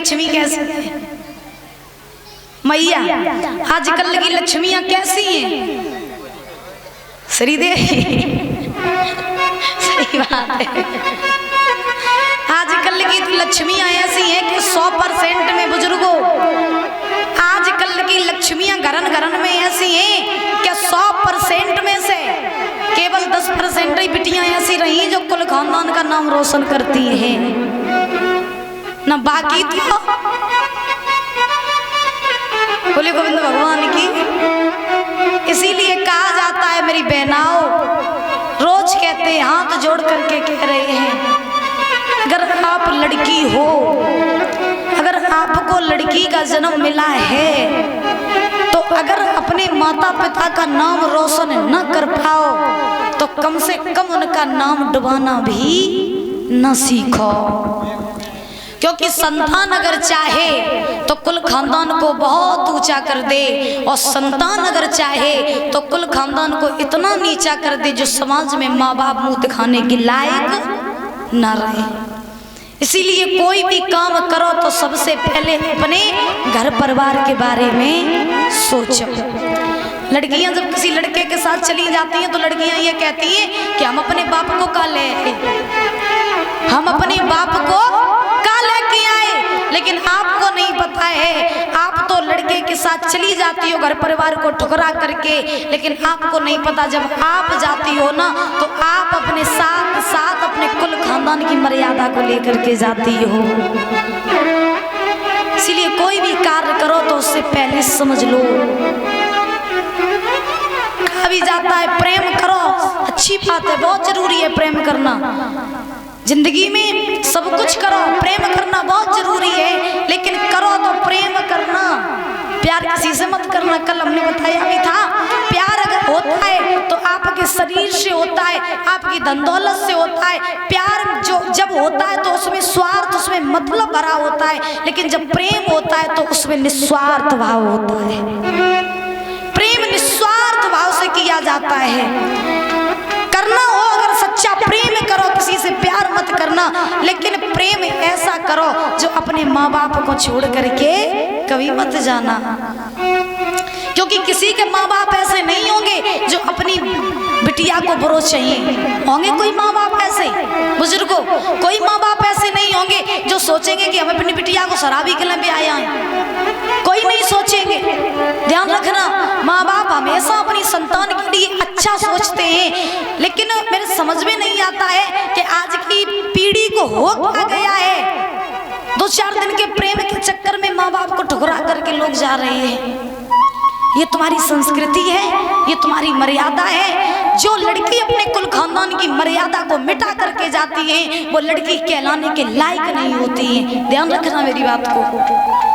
लक्ष्मी कैसी है? मैया आजकल की लक्ष्मियां कैसी हैं? श्रीदेवी सही बात है। आजकल की तो लक्ष्मियां ऐसी हैं कि 100% में बुजुर्गों, आजकल की लक्ष्मियां घरन घरन में ऐसी हैं कि 100% में से केवल 10% ही बिटियां ऐसी रही जो कुल खानदान का नाम रोशन करती हैं, ना बाकी तो बोले गोविंद भगवान की। इसीलिए कहा जाता है मेरी बहनाओं, रोज कहते हैं, हाथ जोड़ करके कह रहे हैं, अगर आप लड़की हो, अगर आपको लड़की का जन्म मिला है, तो अगर अपने माता पिता का नाम रोशन न कर पाओ तो कम से कम उनका नाम डुबाना भी न सीखो। क्योंकि संतान अगर चाहे तो कुल खानदान को बहुत ऊंचा कर दे, और संतान अगर चाहे तो कुल खानदान को इतना नीचा कर दे जो समाज में माँ बाप मुंह दिखाने के लायक ना रहे। इसीलिए कोई भी काम करो तो सबसे पहले अपने घर परिवार के बारे में सोचो। लड़कियां जब किसी लड़के के साथ चली जाती हैं तो लड़कियां ये कहती हैं कि हम अपने बाप को का ले आए, हम अपने बाप को का लेके आए। लेकिन आपको नहीं पता है, आप तो लड़के के साथ चली जाती हो घर परिवार को ठुकरा करके, लेकिन आपको नहीं पता जब आप जाती हो ना तो आप अपने साथ साथ अपने कुल खानदान की मर्यादा को लेकर के जाती हो। इसलिए कोई भी कार्य करो तो उससे पहले समझ लो। कहा भी जाता है प्रेम करो, अच्छी बात है, बहुत जरूरी है प्रेम करना। जिंदगी में सब कुछ करो, प्रेम करना बहुत जरूरी है, लेकिन करो तो प्रेम करना, प्यार किसी से मत करना। कल हमने बताया भी था, प्यार अगर होता है तो आपके शरीर से होता है, आपकी धन दौलत से होता है। प्यार जो जब होता है तो उसमें स्वार्थ, उसमें मतलब भरा होता है, लेकिन जब प्रेम होता है तो उसमें निस्वार्थ भाव होता है। प्रेम निस्वार्थ भाव से किया जाता है। करना हो अगर सच्चा प्रेम करो, किसी से प्यार मत करना, लेकिन प्रेम ऐसा करो जो अपने माँ बाप को छोड़ करके कभी मत जाना। क्योंकि किसी के माँ बाप ऐसे नहीं होंगे जो अपनी बिटिया को बुरो चाहिए, होंगे कोई माँ बाप ऐसे बुजुर्गों, कोई माँ बाप ऐसे नहीं होंगे जो सोचेंगे कि हम अपनी बिटिया को शराबी के लिए भी आया है, कोई नहीं सोचेंगे। ध्यान रखना, माँ बाप हमेशा अपनी संतान के लिए अच्छा सोचते हैं, लेकिन मेरे समझ में नहीं आता है कि आज की पीढ़ी को हो क्या गया है। 2-4 दिन के प्रेम के चक्कर में माँ बाप को ठुकरा करके लोग जा रहे हैं। ये तुम्हारी संस्कृति है, ये तुम्हारी मर्यादा है। जो लड़की अपने कुल खानदान की मर्यादा को मिटा करके जाती है वो लड़की कहलाने के लायक नहीं होती है। ध्यान रखना मेरी बात को।